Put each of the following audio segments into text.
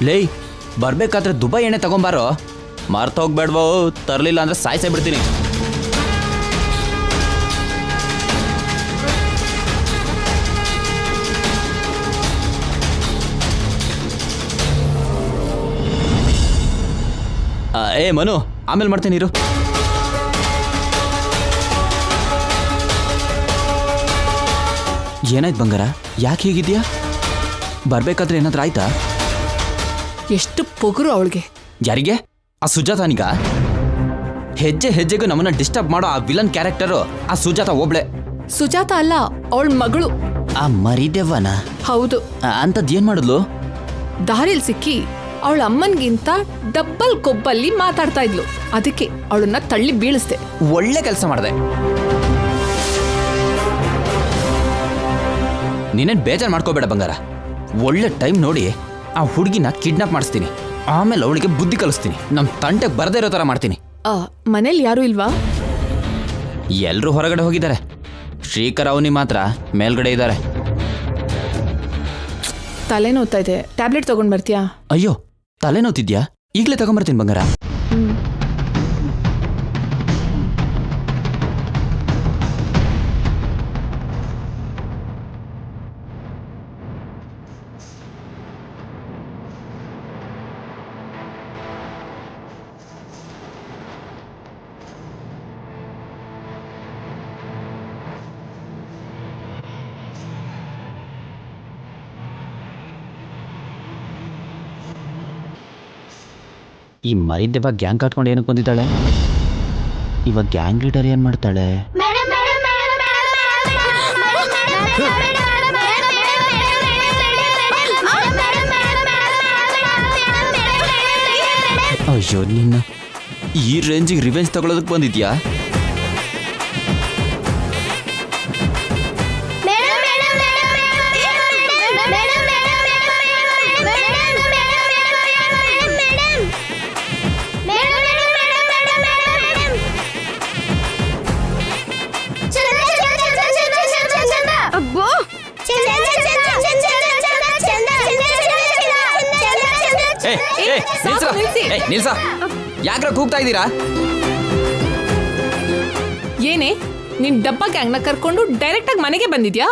ಲೇ ಬರ್ಬೇಕಾದ್ರೆ ದುಬೈ ಎಣ್ಣೆ ತಗೊಂಬಾರೋ, ಮಾರ್ತ ಹೋಗ್ಬೇಡ್ವೋ, ತರಲಿಲ್ಲ ಅಂದ್ರೆ ಸಾಯ್ಸೇ ಬಿಡ್ತೀನಿ. ಏ ಮನು, ಆಮೇಲೆ ಮಾಡ್ತೀನಿ ಇರು. ಏನಾಯ್ತು ಬಂಗಾರ, ಯಾಕೆ ಹೀಗಿದ್ಯಾ? ಬರ್ಬೇಕಾದ್ರೆ ಏನಾದ್ರೂ ಆಯ್ತಾ? ಎಷ್ಟು ಪೊಗರು ಅವಳಿಗೆ. ಯಾರಿಗೆ? ಆ ಸುಜಾತಾನಿಗ? ಹೆಜ್ಜೆ ಹೆಜ್ಜೆಗೂ ನಮ್ಮನ್ನ ಡಿಸ್ಟರ್ಬ್ ಮಾಡೋ ಆ ವಿಲನ್ ಕ್ಯಾರೆಕ್ಟರು ಆ ಸುಜಾತ ಒಬ್ಳೆ. ಸುಜಾತ ಅಲ್ಲ, ಅವಳ ಮಗಳು. ಆ ಮರಿದೆವ್ವನ? ಹೌದು. ಅಂತದ್ ಏನ್ ಮಾಡಿದ್ಲು? ದಾರಿಲ್ ಸಿಕ್ಕಿ ಅವಳ ಅಮ್ಮನ್ಗಿಂತ ಡಬ್ಬಲ್ ಕೊಬ್ಬಲ್ಲಿ ಮಾತಾಡ್ತಾ ಇದ್ಲು. ಅದಕ್ಕೆ ಅವಳನ್ನ ತಳ್ಳಿ ಬೀಳಿಸ್ದೆ. ಒಳ್ಳೆ ಕೆಲಸ ಮಾಡಿದೆ. ನೀನೇನ್ ಬೇಜಾರು ಮಾಡ್ಕೋಬೇಡ ಬಂಗಾರ. ಒಳ್ಳೆ ಟೈಮ್ ನೋಡಿ ಆ ಹುಡುಗಿನ ಕಿಡ್ನಾಪ್ ಮಾಡಿಸ್ತೀನಿ. ಆಮೇಲೆ ಅವಳಿಗೆ ಬುದ್ಧಿ ಕಲಿಸ್ತೀನಿ. ನಮ್ ತಂಟೆಗೆ ಬರದೇ ಇರೋ ತರ ಮಾಡ್ತೀನಿ. ಮನೇಲಿ ಯಾರು ಇಲ್ವಾ? ಎಲ್ರೂ ಹೊರಗಡೆ ಹೋಗಿದ್ದಾರೆ. ಶ್ರೀಕರ್ ಅವನಿ ಮಾತ್ರ ಮೇಲ್ಗಡೆ ಇದ್ದಾರೆ. ತಲೆನೋವ್ತಾ ಇದೆ, ಟ್ಯಾಬ್ಲೆಟ್ ತಗೊಂಡ್ ಬರ್ತೀಯಾ? ಅಯ್ಯೋ, ತಲೆನೋತಿದ್ಯಾ? ಈಗಲೇ ತಗೊಂಬರ್ತೀನಿ ಬಂಗಾರ. ಈ ಮರಿದೆವ್ವ ಗ್ಯಾಂಗ್ ಕಟ್ಕೊಂಡು ಏನಕ್ಕೆ ಬಂದಿದ್ದಾಳೆ? ಇವಾಗ ಗ್ಯಾಂಗ್ ಲೀಡರ್ ಏನ್ ಮಾಡ್ತಾಳೆ? ಅಯ್ಯೋ, ನಿನ್ನ ಈ ರೇಂಜಿಗೆ ರಿವೆಂಜ್ ತಗೊಳ್ಳೋದಕ್ಕೆ ಬಂದಿದ್ಯಾ? ನಿಲ್ಸ, ಯಾಕ್ರ ಕೂಗ್ತಾ ಇದ್ದೀರಾ? ಏನೇ, ನಿನ್ ಡಬ್ಬ ಗ್ಯಾಂಗ್ನ ಕರ್ಕೊಂಡು ಡೈರೆಕ್ಟ್ ಆಗಿ ಮನೆಗೆ ಬಂದಿದ್ಯಾ?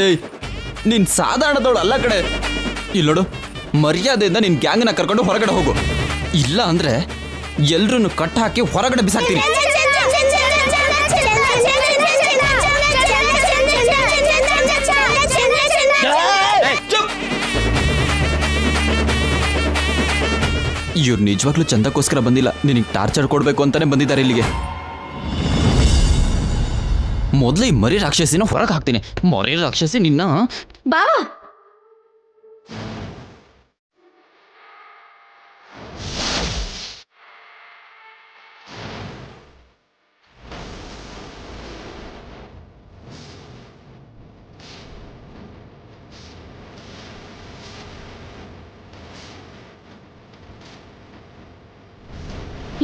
ಏಯ್, ನೀನ್ ಸಾಧಾರಣದವಳು ಅಲ್ಲ ಕಡೆ. ಇಲ್ಲೋಡು, ಮರ್ಯಾದೆಯಿಂದ ನಿನ್ ಗ್ಯಾಂಗ್ನ ಕರ್ಕೊಂಡು ಹೊರಗಡೆ ಹೋಗು. ಇಲ್ಲ ಅಂದ್ರೆ ಎಲ್ರನ್ನು ಕಟ್ಟ ಹಾಕಿ ಹೊರಗಡೆ ಬಿಸಾಕ್ತೀನಿ. ಇವ್ರು ನಿಜವಾಗ್ಲೂ ಚಂದಕ್ಕೋಸ್ಕರ ಬಂದಿಲ್ಲ, ನಿನಗೆ ಟಾರ್ಚರ್ ಕೊಡ್ಬೇಕು ಅಂತಾನೆ ಬಂದಿದ್ದಾರೆ ಇಲ್ಲಿಗೆ. ಮೊದಲು ಈ ಮರಿ ರಾಕ್ಷಸಿನ ಹೊರಗೆ ಹಾಕ್ತೀನಿ. ಮರಿ ರಾಕ್ಷಸಿ ನಿನ್ನ ಬಾ.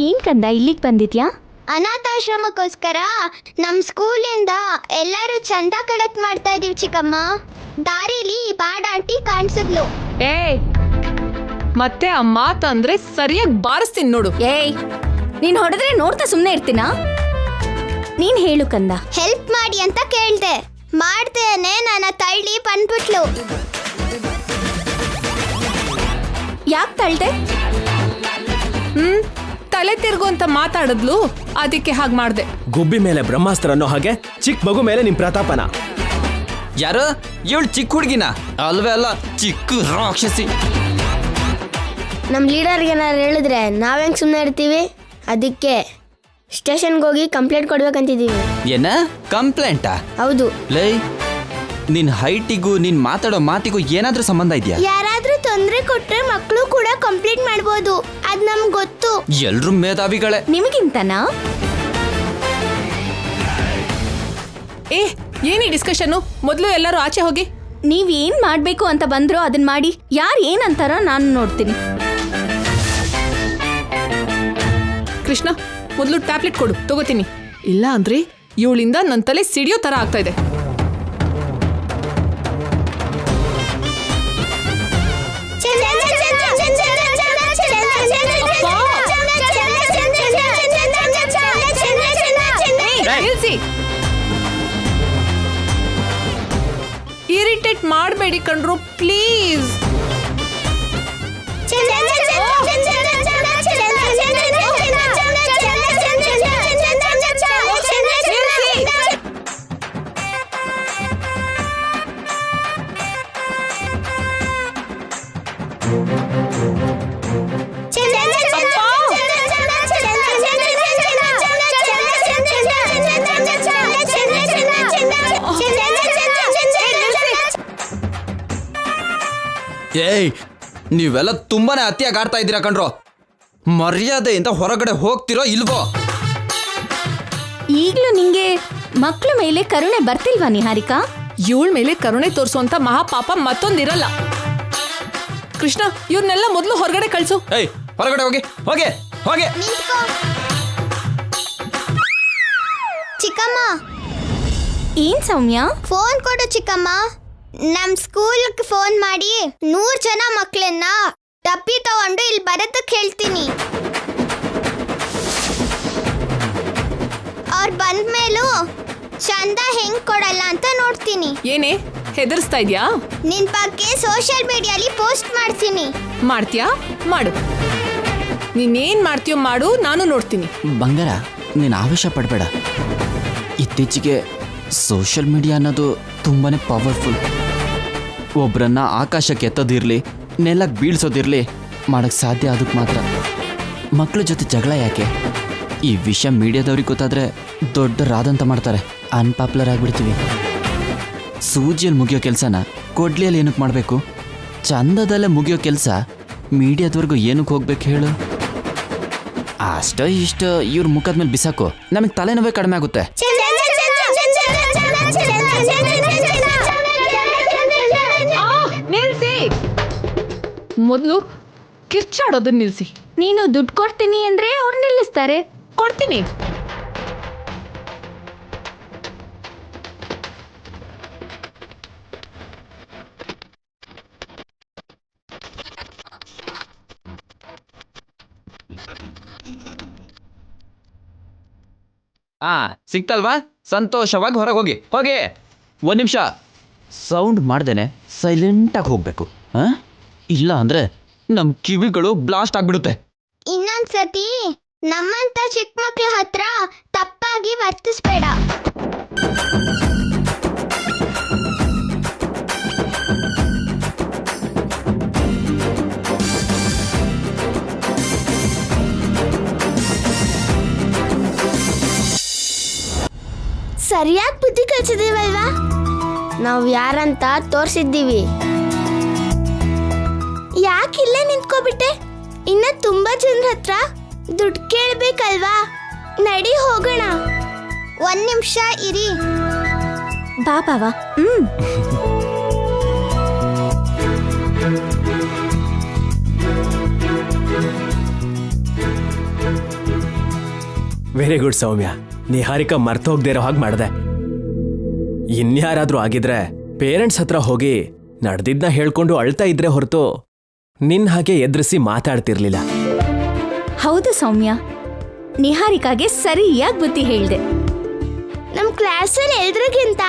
ಏನ್ ಕಂದ ಇಲ್ಲಿಗೆ ಬಂದಿದ್ಯಾ? ಅನಾಥಾಶ್ರಮಕ್ಕೋಸ್ಕರ ನಮ್ ಸ್ಕೂಲಿಂದ ಎಲ್ಲರೂ ಚಂದ ಕಲೆಕ್ಟ್ ಮಾಡ್ತಾ ಇದೀವಿ ಚಿಕ್ಕಮ್ಮ. ದಾರಿಲಿ ಬಾಡಾಂಟಿ ಕಾಣಿಸಿದ್ಲು. ಏಯ್, ಮತ್ತೆ ಆ ಮಾತಂದ್ರೆ ಸರಿಯಾಗಿ ಬಾರಿಸ್ತೀನಿ ನೋಡು. ಏಯ್, ನೀನ್ ಹೊಡೆದ್ರೆ ನೋಡ್ತಾ ಸುಮ್ನೆ ಇರ್ತೀನಾ? ನೀನ್ ಹೇಳು ಕಂದ. ಹೆಲ್ಪ್ ಮಾಡಿ ಅಂತ ಕೇಳ್ದೆ, ಮಾಡ್ತೇನೆ ನನ್ನ ತಳ್ಳಿ ಬಂದ್ಬಿಟ್ಲು. ಯಾಕೆ ತಳ್ದೆ? ತಲೆ ತಿರ್ಗು ಅಂತ ಮಾತಾಡಿದ್ಲು, ಅದಕ್ಕೆ ಹಾಗೆ ಮಾಡ್ದೆ. ಗುಬ್ಬಿ ಮೇಲೆ ಬ್ರಹ್ಮಾಸ್ತ್ರ ಅನ್ನೋ ಹಾಗೆ ಚಿಕ್ಕ ಮಗು ಮೇಲೆ ನಿಮ್ ಪ್ರತಾಪನ. ಯಾರು ಇವಳು? ಚಿಕ್ಕ ಹುಡುಗಿನ? ಅಲ್ವೇ ಅಲ್ಲ, ಚಿಕ್ಕ ರಾಕ್ಷಸಿ. ನಮ್ ಲೀಡರ್ಗೆ ಏನಾರು ಹೇಳಿದ್ರೆ ನಾವೆಂಗ್ ಸುಮ್ಮನೆ ಇರ್ತೀವಿ? ಅದಕ್ಕೆ ಸ್ಟೇಷನ್ಗೆ ಹೋಗಿ ಕಂಪ್ಲೇಂಟ್ ಕೊಡ್ಬೇಕಂತಿದೀವಿ. ಏನ ಕಂಪ್ಲೇಂಟಾ? ಹೌದು. ಲೈ, ನಿನ್ ಹೈಟಿಗೂ ನಿನ್ ಮಾತಾಡೋ ಮಾತಿಗೂ ಏನಾದ್ರೂ ಸಂಬಂಧ ಇದೆಯಾ? ಯಾರಾದ್ರೂ ತೊಂದರೆ ಕೊಟ್ರೆ ಮಕ್ಕಳು ಕೂಡ ಕಂಪ್ಲೇಂಟ್ ಮಾಡ್ಬೋದು, ಅದ್ ನಮ್ಗೆ ಗೊತ್ತು. ಎಲ್ರು ಮೇಧಾವಿಗಳೇ. ನಿಮಗಿಂತನಾ? ಏನಿ ಡಿಸ್ಕಷನ್ನು? ಮೊದಲು ಎಲ್ಲರೂ ಆಚೆ ಹೋಗಿ. ನೀವ್ ಏನ್ ಮಾಡ್ಬೇಕು ಅಂತ ಬಂದ್ರೋ ಅದನ್ನ ಮಾಡಿ. ಯಾರು ಏನಂತಾರೋ ನಾನು ನೋಡ್ತೀನಿ. ಕೃಷ್ಣ ಮೊದಲು ಟ್ಯಾಬ್ಲೆಟ್ ಕೊಡು ತಗೋತೀನಿ. ಇಲ್ಲ ಅಂದ್ರೆ ಇವಳಿಂದ ನನ್ನ ತಲೆ ಸಿಡಿಯೋ ತರ ಆಗ್ತಾ ಇದೆ. ಇರಿಟೇಟ್ ಮಾಡಬೇಡಿ ಕಣ್ರು ಪ್ಲೀಸ್. ಏಯ್, ನೀವೆಲ್ಲ ತುಂಬಾನೇ ಅತಿಯಾಗಿ ಆಡ್ತಾ ಇದ್ದೀರಾ ಕಣ್ರೋ. ಮರ್ಯಾದೆಯಿಂದ ಹೊರಗಡೆ ಹೋಗ್ತಿರೋ ಇಲ್ವೋ? ಈಗ್ಲೂ ನಿಂಗೆ ಮಕ್ಳ ಮೇಲೆ ಕರುಣೆ ಬರ್ತಿಲ್ವಾ ನಿಹಾರಿಕಾ? ಇವಳ ಮೇಲೆ ಕರುಣೆ ತೋರಿಸುವಂತ ಮಹಾಪಾಪ ಮತ್ತೊಂದಿರಲ್ಲ. ಕೃಷ್ಣ ಇವ್ರನ್ನೆಲ್ಲ ಮೊದಲು ಹೊರಗಡೆ ಕಳ್ಸು. ಏಯ್, ಹೊರಗಡೆ ಹೋಗಿ ಹೋಗಿ ಹೋಗಿ. ಚಿಕ್ಕಮ್ಮ, ಏನ್ ಸೌಮ್ಯ? ಫೋನ್ ಕೊಡು ಚಿಕ್ಕಮ್ಮ. ನಮ್ ಸ್ಕೂಲ್ಗೆ ಫೋನ್ ಮಾಡಿ 100 ಜನ ಮಕ್ಕಳನ್ನ ಡಬ್ಬಿ ತಗೊಂಡು ಇಲ್ಲಿ ಬರೋದಕ್ಕೆ ಹೇಳ್ತೀನಿ. ಅವ್ರು ಬಂದ್ಮೇಲೂ ಚಂದ ಹೆಂಗ್ ಕೊಡಲ್ಲ ಅಂತ ನೋಡ್ತೀನಿ. ಏನೇ ಹೆದರ್ಸ್ತಾ ಇದ್ಯಾ? ನಿನ್ ಬಗ್ಗೆ ಸೋಷಿಯಲ್ ಮೀಡಿಯಾಲಿ ಪೋಸ್ಟ್ ಮಾಡ್ತೀನಿ. ಮಾಡ್ತೀಯಾ? ಮಾಡು. ನೀನೇನ್ ಮಾಡ್ತೀಯೋ ಮಾಡು, ನಾನು ನೋಡ್ತೀನಿ. ಬಂಗಾರ, ನೀನು ಆವೇಶ ಪಡಬೇಡ. ಇತ್ತೀಚೆಗೆ ಸೋಷಿಯಲ್ ಮೀಡಿಯಾ ಅನ್ನೋದು ತುಂಬಾನೇ ಪವರ್ಫುಲ್. ಒಬ್ಬರನ್ನ ಆಕಾಶಕ್ಕೆ ಎತ್ತೋದಿರಲಿ, ನೆಲಕ್ಕೆ ಬೀಳ್ಸೋದಿರಲಿ ಮಾಡೋಕ್ಕೆ ಸಾಧ್ಯ ಅದಕ್ಕೆ ಮಾತ್ರ. ಮಕ್ಕಳ ಜೊತೆ ಜಗಳ ಯಾಕೆ? ಈ ವಿಷಯ ಮೀಡಿಯಾದವ್ರಿಗೆ ಗೊತ್ತಾದರೆ ದೊಡ್ಡ ರಾದಂತ ಮಾಡ್ತಾರೆ, ಅನ್ಪಾಪ್ಯುಲರ್ ಆಗಿಬಿಡ್ತೀವಿ. ಸೂಜಿಯಲ್ಲಿ ಮುಗಿಯೋ ಕೆಲಸನ ಕೊಡ್ಲಿಯಲ್ಲಿ ಏನಕ್ಕೆ ಮಾಡಬೇಕು? ಚಂದದಲ್ಲೇ ಮುಗಿಯೋ ಕೆಲಸ ಮೀಡಿಯಾದವ್ರಿಗೂ ಏನಕ್ಕೆ ಹೋಗ್ಬೇಕು ಹೇಳು? ಅಷ್ಟೋ ಇಷ್ಟೋ ಇವ್ರ ಮುಖದ ಮೇಲೆ ಬಿಸಾಕು, ನಮಗೆ ತಲೆನೋವೇ ಕಡಿಮೆ ಆಗುತ್ತೆ. ನಿಲ್ಸಿ, ಮೊದಲು ಕಿರ್ಚಾಡೋದನ್ನ ನಿಲ್ಸಿ. ನೀನು ದುಡ್ಡು ಕೊಡ್ತೀನಿ ಅಂದ್ರೆ ಅವ್ರು ನಿಲ್ಲಿಸ್ತಾರೆ. ಕೊಡ್ತೀನಿ. ಸಿಕ್ತಲ್ವಾ? ಸಂತೋಷವಾಗಿ ಹೊರಗೆ ಹೋಗಿ ಹೋಗಿ. ಒಂದು ನಿಮಿಷ ಸೌಂಡ್ ಮಾಡ್ದೇನೆ ಸೈಲೆಂಟಾಗಿ ಹೋಗ್ಬೇಕು. ಇಲ್ಲ ಅಂದ್ರೆ ನಮ್ಮ ಕಿವಿಗಳು ಬ್ಲಾಸ್ಟ್ ಆಗ್ಬಿಡುತ್ತೆ. ಇನ್ನೊಂದ್ಸತಿ ನಮ್ಮಂತ ಚಿಕ್ಕ ಮಕ್ಳ ಹತ್ರ ತಪ್ಪಾಗಿ ವರ್ತಿಸ್ಬೇಡ. ಸರಿಯಾಗಿ ಬುದ್ಧಿ ಕಲ್ಸಿದೀವಲ್ವಾ? ನಾವು ಯಾರಂತ ತೋರಿಸಿದ್ದೀವಿ. ಯಾಕಿಲ್ಲೇ ನಿಂತ್ಕೊಬಿಟ್ಟೆ? ಇನ್ನ ತುಂಬಾ ಜನರ ಹತ್ರ ದುಡ್ಡು ಕೇಳ್ಬೇಕಲ್ವಾ? ನಡಿ ಹೋಗೋಣ. 1 ನಿಮಿಷ ಇರಿ. ಬಾ ಬಾವಾ. ವೆರಿ ಗುಡ್ ಸೌಮ್ಯ. ನಿಹಾರಿಕಾ ಮರ್ತೋಗ್ದೇ ಇರೋ ಹಾಗೆ ಮಾಡಿದೆ. ಇನ್ಯಾರಾದ್ರೂ ಆಗಿದ್ರೆ ಪೇರೆಂಟ್ಸ್ ಹತ್ರ ಹೋಗಿ ನಡೆದಿದ್ನ ಹೇಳ್ಕೊಂಡು ಅಳ್ತಾ ಇದ್ರೆ ಹೊರತು ನಿನ್ ಹಾಗೆ ಎದುರಿಸಿ ಮಾತಾಡ್ತಿರ್ಲಿಲ್ಲ. ಹೌದು ಸೌಮ್ಯ, ನಿಹಾರಿಕಾಗೆ ಸರಿಯಾಗಿ ಬುದ್ಧಿ ಹೇಳ್ದೆ. ನಮ್ ಕ್ಲಾಸಲ್ಲಿ ಎಲ್ರಿಗಿಂತ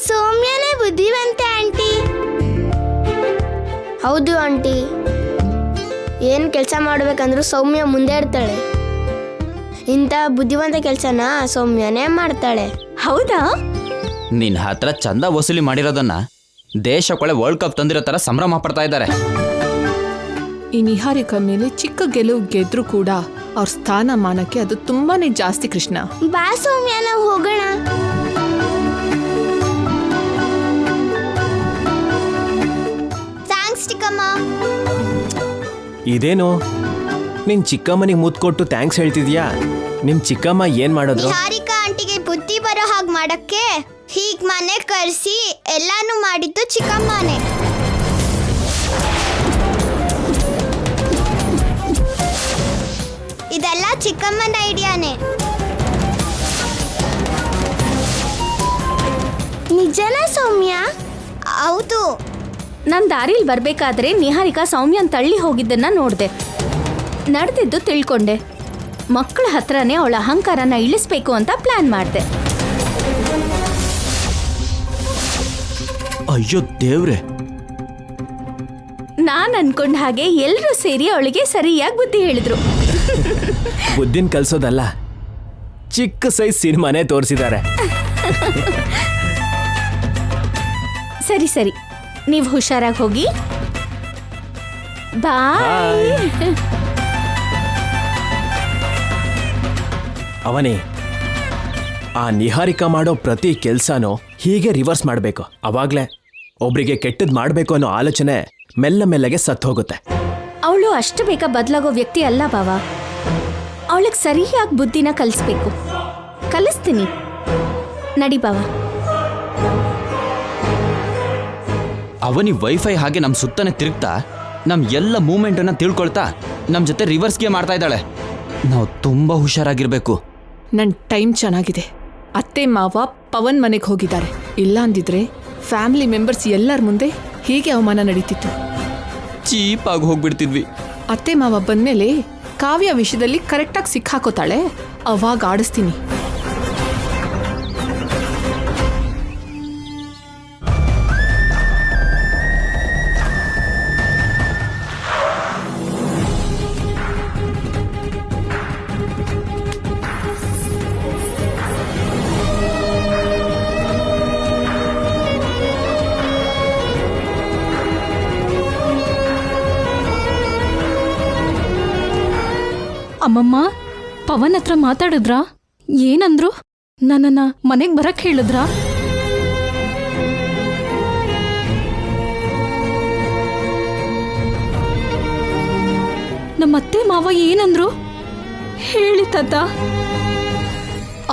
ಸೌಮ್ಯನೇ ಬುದ್ಧಿವಂತೆ ಆಂಟಿ. ಹೌದು ಆಂಟಿ, ಏನ್ ಕೆಲಸ ಮಾಡ್ಬೇಕಂದ್ರೂ ಸೌಮ್ಯ ಮುಂದೆ ಇರ್ತಾಳೆ. ಇಂಥ ಬುದ್ಧಿವಂತ ಕೆಲಸನ ಸೌಮ್ಯನೇ ಮಾಡ್ತಾಳೆ. ಹೌದಾ? ನಿನ್ನ ಹತ್ರ ಚಂದ ವಸೂಲಿ ಮಾಡಿರೋದನ್ನ ದೇಶಕ್ಕೊಳೆ ವರ್ಲ್ಡ್ ಕಪ್ ತಂದಿರೋ ತರ ಸಂಭ್ರಮ ಪಡ್ತಾ ಇದ್ದಾರೆ. ಈ ನಿಹಾರಿಕಾ ಮೇಲೆ ಚಿಕ್ಕ ಗೆಲುವು ಗೆದ್ರು ಕೂಡ ಅವ್ರ ಸ್ಥಾನಮಾನಕ್ಕೆ ಅದು ತುಂಬಾನೇ ಜಾಸ್ತಿ. ಕೃಷ್ಣ, ಬಾ ಸೌಮ್ಯ, ನಾವು ಹೋಗೋಣ. ಥ್ಯಾಂಕ್ಸ್ ಚಿಕ್ಕಮ್ಮ. ಇದೇನು ನಿನ್ ಚಿಕ್ಕಮ್ಮನಿಗೆ ಮುತ್ತು ಕೊಟ್ಟು ಥ್ಯಾಂಕ್ಸ್ ಹೇಳ್ತಿದ್ಯಾ? ನಿಮ್ ಚಿಕ್ಕಮ್ಮ ಏನ್ ಮಾಡಿದ್ರು? ನಿಹಾರಿಕಾ ಆಂಟಿಗೆ ಬುದ್ಧಿ ಬರೋ ಹಾಗೆ ಮಾಡಕ್ಕೆ ಹೀಗ್ ಮನೆ ಕರ್ಸಿ ಎಲ್ಲಾನು ಮಾಡಿದ್ದು ಚಿಕ್ಕಮ್ಮನೇ. ಇದೆಲ್ಲ ಚಿಕ್ಕಮ್ಮನ ಐಡಿಯಾನೇ. ನಿಜನಾ ಸೌಮ್ಯ? ಹೌದು. ನಾನು ದಾರಿಲಿ ಬರ್ಬೇಕಾದ್ರೆ ನಿಹಾರಿಕಾ ಸೌಮ್ಯನ್ ತಳ್ಳಿ ಹೋಗಿದ್ದನ್ನ ನೋಡ್ದೆ. ನಡೆದಿದ್ದು ತಿಳ್ಕೊಂಡೆ. ಮಕ್ಕಳ ಹತ್ರನೇ ಅವಳ ಅಹಂಕಾರನ ಇಳಿಸ್ಬೇಕು ಅಂತ ಪ್ಲಾನ್ ಮಾಡಿದೆ. ಅಯ್ಯೋ ದೇವ್ರೆ, ನಾನು ಅನ್ಕೊಂಡ ಹಾಗೆ ಎಲ್ಲರೂ ಸೇರಿ ಅವಳಿಗೆ ಸರಿಯಾಗಿ ಬುದ್ಧಿ ಹೇಳಿದ್ರು. ಬುದ್ಧಿನ ಕಲ್ಸೋದಲ್ಲ, ಚಿಕ್ಕ ಸೈಜ್ ಸಿನಿಮಾನೇ ತೋರಿಸಿದ್ದಾರೆ. ಸರಿ ಸರಿ, ನೀವು ಹುಷಾರಾಗಿ ಹೋಗಿ. ಬಾಯ್. ಅವನೇ ಆ ನಿಹಾರಿಕಾ ಮಾಡೋ ಪ್ರತಿ ಕೆಲ್ಸನೂ ಹೀಗೆ ರಿವರ್ಸ್ ಮಾಡಬೇಕು. ಅವಾಗ್ಲೇ ಒಬ್ರಿಗೆ ಕೆಟ್ಟದ್ ಮಾಡಬೇಕು ಅನ್ನೋ ಆಲೋಚನೆ ಮೆಲ್ಲ ಮೆಲ್ಲಗೆ ಸತ್ತು ಹೋಗುತ್ತೆ. ಅವಳು ಅಷ್ಟು ಬೇಗ ಬದಲಾಗೋ ವ್ಯಕ್ತಿ ಅಲ್ಲ ಬಾವ. ಅವಳಿಗೆ ಸರಿಯಾಗಿ ಬುದ್ಧಿನ ಕಲಿಸ್ಬೇಕು. ಕಲಿಸ್ತೀನಿ, ನಡಿ ಬಾವ. ಅವನಿ ವೈಫೈ ಹಾಗೆ ನಮ್ಮ ಸುತ್ತನೆ ತಿರುಗ್ತಾ ನಮ್ಮ ಎಲ್ಲ ಮೂಮೆಂಟನ್ನು ತಿಳ್ಕೊಳ್ತಾ ನಮ್ಮ ಜೊತೆ ರಿವರ್ಸ್ ಗೇಮ್ ಮಾಡ್ತಾ ಇದ್ದಾಳೆ. ನಾವು ತುಂಬ ಹುಷಾರಾಗಿರ್ಬೇಕು. ನನ್ನ ಟೈಮ್ ಚೆನ್ನಾಗಿದೆ. ಅತ್ತೆ ಮಾವ ಪವನ್ ಮನೆಗೆ ಹೋಗಿದ್ದಾರೆ. ಇಲ್ಲ ಅಂದಿದ್ರೆ ಫ್ಯಾಮಿಲಿ ಮೆಂಬರ್ಸ್ ಎಲ್ಲರ ಮುಂದೆ ಹೀಗೆ ಅವಮಾನ ನಡೀತಿತ್ತು. ಚೀಪಾಗಿ ಹೋಗ್ಬಿಡ್ತಿದ್ವಿ. ಅತ್ತೆ ಮಾವ ಬಂದ್ಮೇಲೆ ಕಾವ್ಯ ವಿಷಯದಲ್ಲಿ ಕರೆಕ್ಟಾಗಿ ಸಿಕ್ಕಾಕೋತಾಳೆ. ಅವಾಗ ಆಡಿಸ್ತೀನಿ. ಅಮ್ಮಮ್ಮ, ಪವನ್ ಹತ್ರ ಮಾತಾಡಿದ್ರಾ? ಏನಂದ್ರು? ನನ್ನನ್ನ ಮನೆಗೆ ಬರಕ್ ಹೇಳಿದ್ರಾ? ನಮ್ಮತ್ತೆ ಮಾವ ಏನಂದ್ರು ಹೇಳಿ ತಾತ.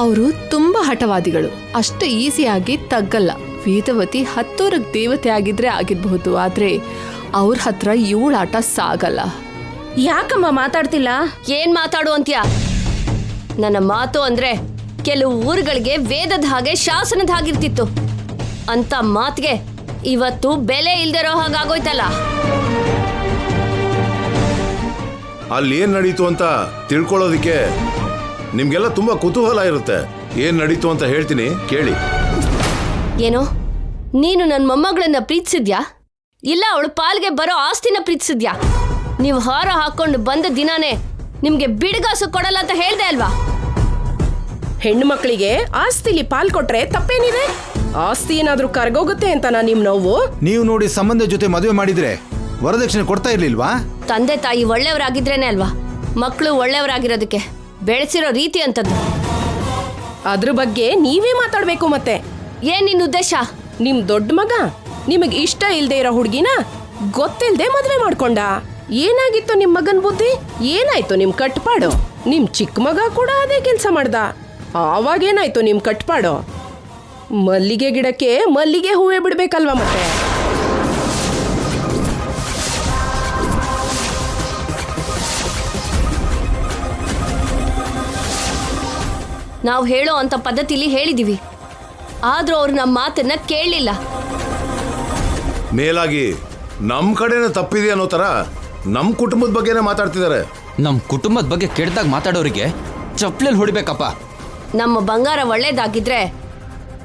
ಅವರು ತುಂಬಾ ಹಠವಾದಿಗಳು. ಅಷ್ಟು ಈಸಿಯಾಗಿ ತಗ್ಗಲ್ಲ. ವೇದವತಿ 10 ದೇವತೆ ಆಗಿದ್ರೆ ಆಗಿರಬಹುದು, ಆದ್ರೆ ಅವ್ರ ಹತ್ರ ಇವಳಾಟ ಸಾಗಲ್ಲ. ಯಾಕಮ್ಮ ಮಾತಾಡ್ತಿಲ್ಲ? ಏನ್ ಮಾತಾಡು ಅಂತ್ಯಾ? ನನ್ನ ಮಾತು ಅಂದ್ರೆ ಕೆಲವು ಊರುಗಳಿಗೆ ವೇದದ ಹಾಗೆ ಶಾಸನದ ಹಾಗಿರ್ತಿತ್ತು. ಅಂತ ಮಾತಿಗೆ ಇವತ್ತು ಬೆಲೆ ಇಲ್ದಿರೋ ಹಾಗಾಗೋಯ್ತಲ್ಲ. ಅಲ್ಲಿ ಏನ್ ನಡೀತು ಅಂತ ತಿಳ್ಕೊಳ್ಳೋದಿಕ್ಕೆ ನಿಮ್ಗೆಲ್ಲ ತುಂಬಾ ಕುತೂಹಲ ಇರುತ್ತೆ. ಏನ್ ನಡೀತು ಅಂತ ಹೇಳ್ತೀನಿ, ಕೇಳಿ. ಏನೋ ನೀನು ನನ್ನ ಮೊಮ್ಮಗಳನ್ನ ಪ್ರೀತಿಸಿದ್ಯಾ? ಇಲ್ಲ ಅವಳು ಪಾಲ್ಗೆ ಬರೋ ಆಸ್ತಿನ ಪ್ರೀತಿಸಿದ್ಯಾ? ನೀವು ಹಾರ ಹಾಕೊಂಡು ಬಂದ ದಿನಾನೇ ನಿಮ್ಗೆ ಬಿಡುಗಾಸು ಕೊಡಲ್ಲ ಅಂತ ಹೇಳ್ದೆ ಅಲ್ವಾ? ಹೆಣ್ಣು ಮಕ್ಕಳಿಗೆ ಆಸ್ತಿಲಿ ಪಾಲ್ ಕೊಟ್ರೆ ತಪ್ಪೇನಿದೆ? ಆಸ್ತಿ ಏನಾದ್ರೂ ಕರ್ಗೋಗುತ್ತೆ ಅಂತನಾ ನಿಮ್ ನೋವು? ನೀವು ನೋಡಿ ಸಂಬಂಧ ಜೊತೆ ಮದುವೆ ಮಾಡಿದ್ರೆ ವರದಕ್ಷಿಣೆ ಕೊಡ್ತಾ ಇರ್ಲಿಲ್ವಾ? ತಂದೆ ತಾಯಿ ಒಳ್ಳೆಯವರಾಗಿದ್ರೇನೆ ಅಲ್ವಾ ಮಕ್ಕಳು ಒಳ್ಳೆಯವರಾಗಿರೋದಕ್ಕೆ ಬೆಳೆಸಿರೋ ರೀತಿ ಅಂತದ್ದು. ಅದ್ರ ಬಗ್ಗೆ ನೀವೇ ಮಾತಾಡ್ಬೇಕು. ಮತ್ತೆ ಏನ್ ನಿನ್ ಉದ್ದೇಶ? ನಿಮ್ ದೊಡ್ಡ ಮಗ ನಿಮಗ್ ಇಷ್ಟ ಇಲ್ದೇ ಇರೋ ಹುಡ್ಗಿನ ಗೊತ್ತಿಲ್ದೆ ಮದ್ವೆ ಮಾಡ್ಕೊಂಡ. ಏನಾಗಿತ್ತು ನಿಮ್ ಮಗನ್ ಬುದ್ಧಿ? ಏನಾಯ್ತು ನಿಮ್ ಕಟ್ಪಾಡು? ನಿಮ್ ಚಿಕ್ಕ ಮಗ ಕೂಡ ಅದೇ ಕೆಲ್ಸ ಮಾಡ್ದ. ಆವಾಗೇನಾಯ್ತು ನಿಮ್ ಕಟ್ಪಾಡು? ಮಲ್ಲಿಗೆ ಗಿಡಕ್ಕೆ ಮಲ್ಲಿಗೆ ಹೂವೇ ಬಿಡ್ಬೇಕಲ್ವಾ ಮತ್ತೆ? ನಾವು ಹೇಳೋ ಅಂತ ಪದ್ಧತಿಲಿ ಹೇಳಿದೀವಿ, ಆದ್ರೂ ಅವ್ರು ನಮ್ಮ ಮಾತನ್ನ ಕೇಳಲಿಲ್ಲ. ಮೇಲಾಗಿ ನಮ್ ಕಡೆನೇ ತಪ್ಪಿದೆ ಅನ್ನೋ ತರ ನಮ್ ಕುಟುಂಬದ ಬಗ್ಗೆನೇ ಮಾತಾಡ್ತಿದ್ದಾರೆ. ನಮ್ಮ ಕುಟುಂಬದ ಬಗ್ಗೆ ಕೆಟ್ಟದಾಗ ಮಾತಾಡೋರಿಗೆ ಚಪ್ಲೆಲ್ ಹೊಡಿಬೇಕಪ್ಪ. ನಮ್ಮ ಬಂಗಾರ ಒಳ್ಳೇದಾಗಿದ್ರೆ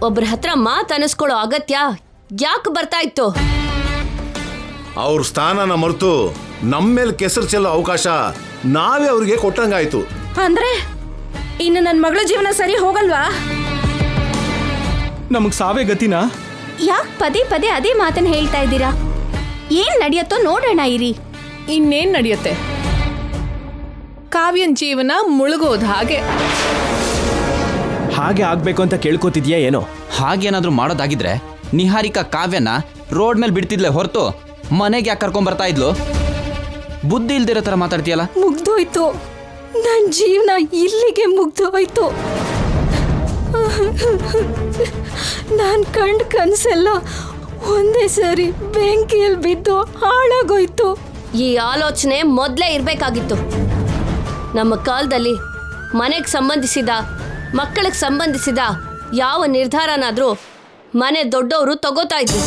ಒಬ್ರ ಹತ್ರ ಮಾತು ಅನಿಸ್ಕೊಳ್ಳೋ ಅಗತ್ಯ ಯಾಕೆ ಬರ್ತಾ ಇತ್ತು? ಅವ್ರ ಸ್ಥಾನನ ಮರೆತು ನಮ್ಮ ಮೇಲೆ ಕೆಸರು ಚೆಲ್ಲೋ ಅವಕಾಶ ನಾವೇ ಅವ್ರಿಗೆ ಕೊಟ್ಟಂಗಾಯ್ತು. ಅಂದ್ರೆ ಇನ್ನು ನನ್ನ ಮಗಳ ಜೀವನ ಸರಿ ಹೋಗಲ್ವಾ? ನಮಗ್ ಸಾವೇ ಗತಿನಾ? ಯಾಕೆ ಪದೇ ಪದೇ ಅದೇ ಮಾತನ್ನ ಹೇಳ್ತಾ ಇದ್ದೀರಾ? ಏನ್ ನಡೆಯತ್ತೋ ನೋಡೋಣ ಇರಿ. ಇನ್ನೇನ್ ನಡೆಯುತ್ತೆ? ಕಾವ್ಯನ್ ಜೀವನ ಮುಳುಗೋದ್ ಹಾಗೆ. ಹಾಗೆ ಆಗ್ಬೇಕು ಅಂತ ಕೇಳ್ಕೊತಿದ್ಯಾ ಏನೋ? ಹಾಗೇನಾದ್ರೂ ಮಾಡೋದಾಗಿದ್ರೆ ನಿಹಾರಿಕಾ ಕಾವ್ಯನ ರೋಡ್ ಮೇಲೆ ಬಿಡ್ತಿದ್ಲೆ ಹೊರತು ಮನೆಗೆ ಯಾಕೆ ಕರ್ಕೊಂಡ್ ಬರ್ತಾ ಇದ್ಲು? ಬುದ್ಧಿ ಇಲ್ದಿರೋ ತರ ಮಾತಾಡ್ತೀಯಲ್ಲ. ಮುಗ್ದೋಯ್ತು, ನನ್ನ ಜೀವನ ಇಲ್ಲಿಗೆ ಮುಗ್ದೋಯ್ತು. ನಾನು ಕಂಡ ಕನಸೆಲ್ಲ ಒಂದೇ ಸರಿ ಬೆಂಕಿಯಲ್ಲಿ ಬಿದ್ದು ಹಾಳಾಗೋಯ್ತು. ಈ ಆಲೋಚನೆ ಮೊದಲೇ ಇರಬೇಕಾಗಿತ್ತು. ನಮ್ಮ ಕಾಲದಲ್ಲಿ ಮನೆಗೆ ಸಂಬಂಧಿಸಿದ ಮಕ್ಕಳಿಗೆ ಸಂಬಂಧಿಸಿದ ಯಾವ ನಿರ್ಧಾರನಾದ್ರೂ ಮನೆ ದೊಡ್ಡವರು ತಗೋತಾ ಇದ್ರು.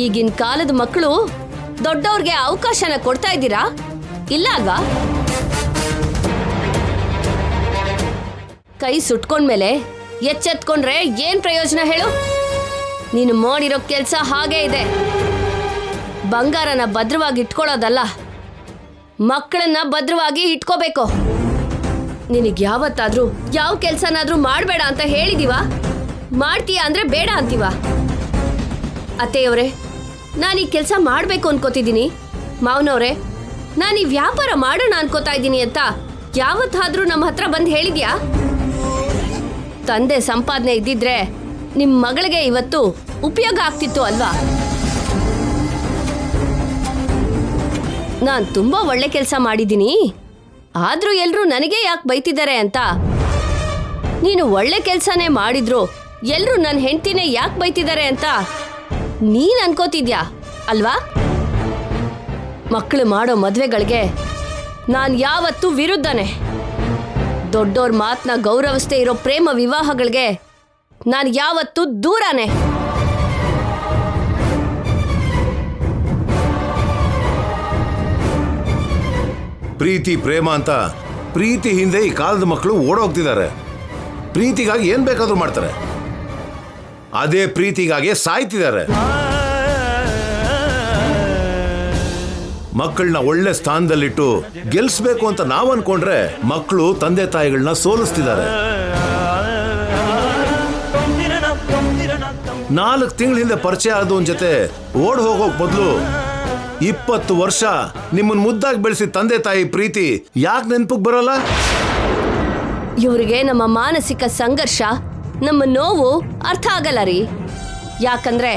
ಈಗಿನ ಕಾಲದ ಮಕ್ಕಳು ದೊಡ್ಡವ್ರಿಗೆ ಅವಕಾಶನ ಕೊಡ್ತಾ ಇದ್ದೀರಾ? ಇಲ್ಲ ಅಲ್ವಾ? ಕೈ ಸುಟ್ಕೊಂಡ್ಮೇಲೆ ಎಚ್ಚೆತ್ಕೊಂಡ್ರೆ ಏನ್ ಪ್ರಯೋಜನ ಹೇಳು? ನೀನು ಮಾಡಿರೋ ಕೆಲಸ ಹಾಗೇ ಇದೆ. ಬಂಗಾರನ ಭದ್ರವಾಗಿ ಇಟ್ಕೊಳ್ಳೋದಲ್ಲ, ಮಕ್ಕಳನ್ನ ಭದ್ರವಾಗಿ ಇಟ್ಕೋಬೇಕು. ನಿನಗೆ ಯಾವತ್ತಾದ್ರೂ ಯಾವ ಕೆಲಸನಾದ್ರೂ ಮಾಡಬೇಡ ಅಂತ ಹೇಳಿದೀವ? ಮಾಡ್ತೀಯ ಅಂದ್ರೆ ಬೇಡ ಅಂತೀವ? ಅತ್ತೆಯವರೇ, ನಾನು ಈ ಕೆಲಸ ಮಾಡಬೇಕು ಅನ್ಕೋತಿದ್ದೀನಿ. ಮಾವನವ್ರೆ, ನಾನು ಈ ವ್ಯಾಪಾರ ಮಾಡೋಣ ಅನ್ಕೋತಾ ಇದ್ದೀನಿ ಅಂತ ಯಾವತ್ತಾದ್ರೂ ನಮ್ಮ ಹತ್ರ ಬಂದು ಹೇಳಿದ್ಯಾ? ತಂದೆ ಸಂಪಾದನೆ ಇದ್ದಿದ್ರೆ ನಿಮ್ಮ ಮಗಳಿಗೆ ಇವತ್ತು ಉಪಯೋಗ ಆಗ್ತಿತ್ತು ಅಲ್ವಾ? ನಾನು ತುಂಬಾ ಒಳ್ಳೆ ಕೆಲಸ ಮಾಡಿದ್ದೀನಿ, ಆದ್ರೂ ಎಲ್ರೂ ನನಗೆ ಯಾಕೆ ಬೈತಿದ್ದಾರೆ ಅಂತ. ನೀನು ಒಳ್ಳೆ ಕೆಲಸನೇ ಮಾಡಿದ್ರು ಎಲ್ರೂ ನನ್ನ ಹೆಂಡತಿನೇ ಯಾಕೆ ಬೈತಿದ್ದಾರೆ ಅಂತ ನೀನ್ ಅನ್ಕೋತಿದ್ಯಾ ಅಲ್ವಾ? ಮಕ್ಕಳು ಮಾಡೋ ಮದ್ವೆಗಳಿಗೆ ನಾನು ಯಾವತ್ತೂ ವಿರುದ್ಧನೇ. ದೊಡ್ಡೋರ್ ಮಾತನ್ನ ಗೌರವಿಸದೇ ಇರೋ ಪ್ರೇಮ ವಿವಾಹಗಳಿಗೆ ನಾನು ಯಾವತ್ತೂ ದೂರನೇ. ಪ್ರೀತಿ ಪ್ರೇಮ ಅಂತ ಪ್ರೀತಿ ಹಿಂದೆ ಈ ಕಾಲದ ಮಕ್ಕಳು ಓಡೋಗ್ತಿದ್ದಾರೆ. ಪ್ರೀತಿಗಾಗಿ ಏನ್ ಬೇಕಾದ್ರೂ ಮಾಡ್ತಾರೆ. ಅದೇ ಪ್ರೀತಿಗಾಗಿ ಸಾಯ್ತಿದ್ದಾರೆ. ಮಕ್ಕಳನ್ನ ಒಳ್ಳೆ ಸ್ಥಾನದಲ್ಲಿಟ್ಟು ಗೆಲ್ಸ್ಬೇಕು ಅಂತ ನಾವು ಅನ್ಕೊಂಡ್ರೆ ಮಕ್ಕಳು ತಂದೆ ತಾಯಿಗಳನ್ನ ಸೋಲಿಸ್ತಿದ್ದಾರೆ. 4 ತಿಂಗಳ ಹಿಂದೆ ಪರಿಚಯ ಆದವನ ಜೊತೆ ಓಡ್ ಹೋಗೋಕ್ ಬದಲು 20 ವರ್ಷ ನಿಮ್ಮನ್ನ ಮುದ್ದಾಗಿ ಬೆಳೆಸಿ ತಂದೆ ತಾಯಿ ಪ್ರೀತಿ ಯಾಕೆ ನೆನಪಿಗೆ ಬರಲ್ಲ? ಇವ್ರಿಗೆ ನಮ್ಮ ಮಾನಸಿಕ ಸಂಘರ್ಷ, ನಮ್ಮ ನೋವು ಅರ್ಥ ಆಗಲ್ಲ ರೀ. ಯಾಕಂದ್ರೆ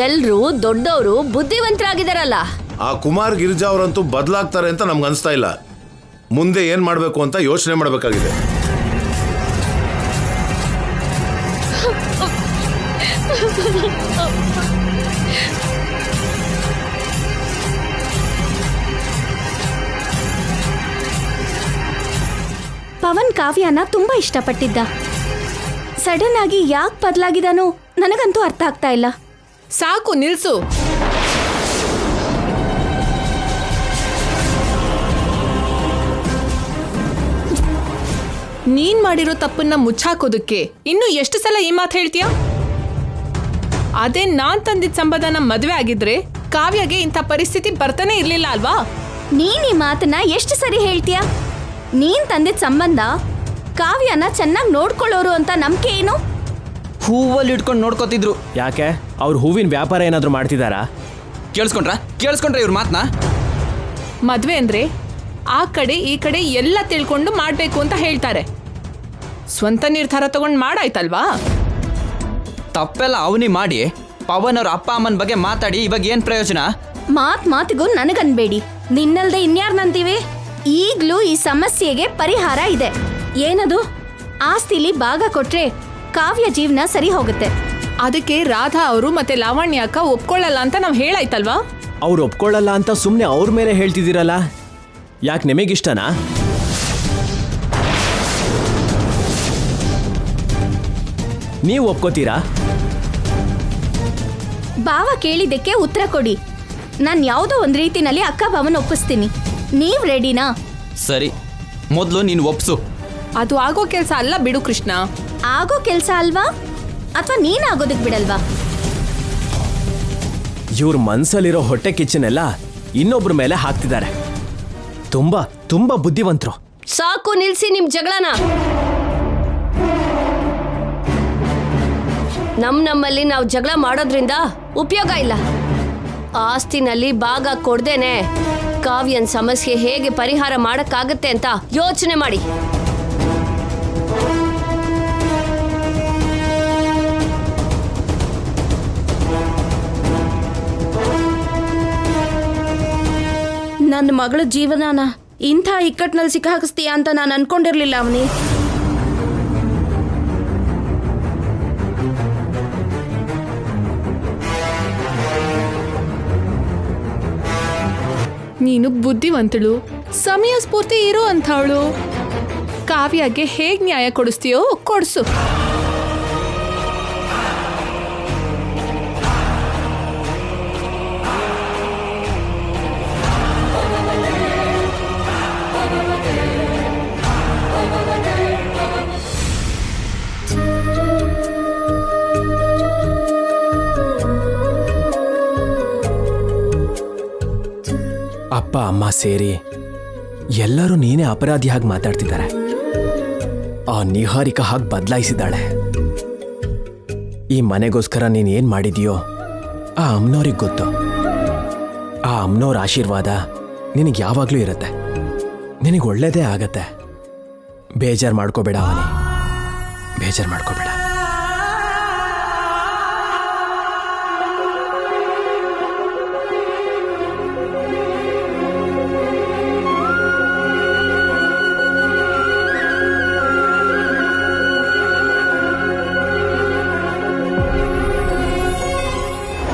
ಎಲ್ರೂ ದೊಡ್ಡವರು ಬುದ್ಧಿವಂತರಾಗಿದಾರಲ್ಲ. ಆ ಕುಮಾರ್ ಗಿರಿಜಾ ಅವರಂತೂ ಬದಲಾಗ್ತಾರೆ ಅಂತ ನಮ್ಗೆ ಅನಿಸ್ತಾ ಇಲ್ಲ. ಮುಂದೆ ಏನ್ ಮಾಡ್ಬೇಕು ಅಂತ ಯೋಚನೆ ಮಾಡಬೇಕಾಗಿದೆ. ಪವನ್ ಕಾವ್ಯನ ತುಂಬಾ ಇಷ್ಟಪಟ್ಟಿದ್ದ. ಸಡನ್ ಆಗಿ ಯಾಕೆ ಬದಲಾಗಿದಾನೋ ನನಗಂತೂ ಅರ್ಥ ಆಗ್ತಾ ಇಲ್ಲ. ಸಾಕು, ನಿಲ್ಸು. ನೀನ್ ಮಾಡಿರೋ ತಪ್ಪನ್ನ ಮುಚ್ಚಾಕೋದಕ್ಕೆ ಇನ್ನು ಎಷ್ಟು ಸಲ ಈ ಮಾತು ಹೇಳ್ತೀಯ? ಅದೇ ನಾನ್ ತಂದಿದ್ದ ಸಂಬಂಧನ ಮದ್ವೆ ಆಗಿದ್ರೆ ಕಾವ್ಯಗೆ ಇಂಥ ಪರಿಸ್ಥಿತಿ ಬರ್ತಾನೆ ಇರ್ಲಿಲ್ಲ ಅಲ್ವಾ? ನೀನ್ ಈ ಮಾತನ್ನ ಎಷ್ಟು ಸರಿ ಹೇಳ್ತೀಯ? ನೀನ್ ತಂದಿದ್ದ ಸಂಬಂಧ ಕಾವ್ಯನ ಚೆನ್ನಾಗಿ ನೋಡ್ಕೊಳ್ಳೋರು ಅಂತ ನಂಬಿಕೆ ಏನು? ಹೂವಲ್ಲಿ ಇಟ್ಕೊಂಡು ನೋಡ್ಕೋತಿದ್ರು. ಯಾಕೆ ಅವ್ರು ಹೂವಿನ ವ್ಯಾಪಾರ ಏನಾದರೂ ಮಾಡ್ತಿದ್ದಾರಾ? ಕೇಳಿಸ್ಕೊಂಡ್ರೆ ಇವ್ರ ಮಾತನ್ನ. ಮದ್ವೆ ಅಂದ್ರೆ ಆ ಕಡೆ ಈ ಕಡೆ ಎಲ್ಲ ತಿಳ್ಕೊಂಡು ಮಾಡ್ಬೇಕು ಅಂತ ಹೇಳ್ತಾರೆ. ಸ್ವಂತ ನಿರ್ಧಾರ ತಗೊಂಡು ಮಾಡಾಯ್ತಲ್ವಾ? ತಪ್ಪೆಲ್ಲ ಅವನಿ ಮಾಡಿ ಪವನ್ ಅವ್ರ ಅಪ್ಪ ಅಮ್ಮನ ಬಗ್ಗೆ ಮಾತಾಡಿ ಇವಾಗ ಏನ್ ಪ್ರಯೋಜನ? ಮಾತಿಗೂ ನನಗನ್ಬೇಡಿ. ನಿನ್ನಲ್ದೆ ಇನ್ಯಾರ್ನಂತೀವಿ? ಈಗ್ಲೂ ಈ ಸಮಸ್ಯೆಗೆ ಪರಿಹಾರ ಇದೆ. ಏನದು? ಆಸ್ತಿಲಿ ಭಾಗ ಕೊಟ್ರೆ ಕಾವ್ಯ ಜೀವನ ಸರಿ ಹೋಗುತ್ತೆ. ಅದಕ್ಕೆ ರಾಧಾ ಅವರು ಮತ್ತೆ ಲಾವಣ್ಯ ಅಕ್ಕ ಒಪ್ಕೊಳ್ಳಲ್ಲ ಅಂತ ನಾವು ಹೇಳಾಯ್ತಲ್ವಾ? ಅವ್ರು ಒಪ್ಕೊಳ್ಳಲ್ಲ ಅಂತ ಸುಮ್ಮನೆ ಅವ್ರ ಮೇಲೆ ಹೇಳ್ತಿದ್ದೀರಲ್ಲ, ಯಾಕೆ ನಿಮಗಿಷ್ಟನಾ? ನೀವು ಒಪ್ಕೋತೀರಾ? ಭಾವ ಕೇಳಿದ್ದಕ್ಕೆ ಉತ್ತರ ಕೊಡಿ. ನಾನು ಯಾವುದೋ ಒಂದು ರೀತಿನಲ್ಲಿ ಅಕ್ಕ ಭಾವನ ಒಪ್ಪಿಸ್ತೀನಿ. ನೀವ್ ರೆಡಿನಾ? ಸರಿ, ಮೊದಲು ನೀನು ಒಪ್ಸು. ಅದು ಆಗೋ ಕೆಲಸ ಅಲ್ಲ ಬಿಡು ಕೃಷ್ಣ. ಆಗೋ ಕೆಲಸ ಅಲ್ವಾ? ಅಥವಾ ನೀನ್ ಆಗೋದಕ್ ಬಿಡಲ್ವಾ? ಇವ್ರ ಮನ್ಸಲ್ಲಿರೋ ಹೊಟ್ಟೆ ಕಿಚ್ಚನೆಲ್ಲ ಇನ್ನೊಬ್ರ ಮೇಲೆ ಹಾಕ್ತಿದ್ದಾರೆ. ತುಂಬಾ ತುಂಬಾ ಬುದ್ಧಿವಂತರು. ಸಾಕು, ನಿಲ್ಸಿ ನಿಮ್ ಜಗಳನ. ನಮ್ಮಲ್ಲಿ ನಾವು ಜಗಳ ಮಾಡೋದ್ರಿಂದ ಉಪಯೋಗ ಇಲ್ಲ. ಆಸ್ತಿನಲ್ಲಿ ಭಾಗ ಕೊಡ್ದೇನೆ ಕಾವ್ಯನ್ ಸಮಸ್ಯೆ ಹೇಗೆ ಪರಿಹಾರ ಮಾಡಕ್ಕಾಗತ್ತೆ ಅಂತ ಯೋಚನೆ ಮಾಡಿ. ನನ್ನ ಮಗಳ ಜೀವನನ ಇಂಥ ಇಕ್ಕಟ್ಟಿನಲ್ಲಿ ಸಿಕ್ಕಾಕಿಸ್ತೀಯ ಅಂತ ನಾನು ಅನ್ಕೊಂಡಿರ್ಲಿಲ್ಲ ಅವನಿ. ನೀನು ಬುದ್ಧಿವಂತಳು, ಸಮಯ ಸ್ಫೂರ್ತಿ ಇರೋ ಅಂಥವಳು. ಕಾವ್ಯಗೆ ಹೇಗ್ ನ್ಯಾಯ ಕೊಡಿಸ್ತೀಯೋ ಕೊಡ್ಸು. ಅಪ್ಪ ಅಮ್ಮ ಸೇರಿ ಎಲ್ಲರೂ ನೀನೇ ಅಪರಾಧಿ ಹಾಗೆ ಮಾತಾಡ್ತಿದ್ದಾರೆ. ಆ ನಿಹಾರಿಕಾ ಹಾಗೆ ಬದಲಾಯಿಸಿದ್ದಾಳೆ. ಈ ಮನೆಗೋಸ್ಕರ ನೀನು ಏನು ಮಾಡಿದೀಯೋ ಆ ಅಮ್ಮನವ್ರಿಗೆ ಗೊತ್ತು. ಆ ಅಮ್ಮನವ್ರ ಆಶೀರ್ವಾದ ನಿನಗೆ ಯಾವಾಗಲೂ ಇರುತ್ತೆ. ನಿನಗೆ ಒಳ್ಳೇದೇ ಆಗತ್ತೆ. ಬೇಜಾರು ಮಾಡ್ಕೋಬೇಡ ಅವನಿ, ಬೇಜಾರು ಮಾಡ್ಕೋಬೇಡ.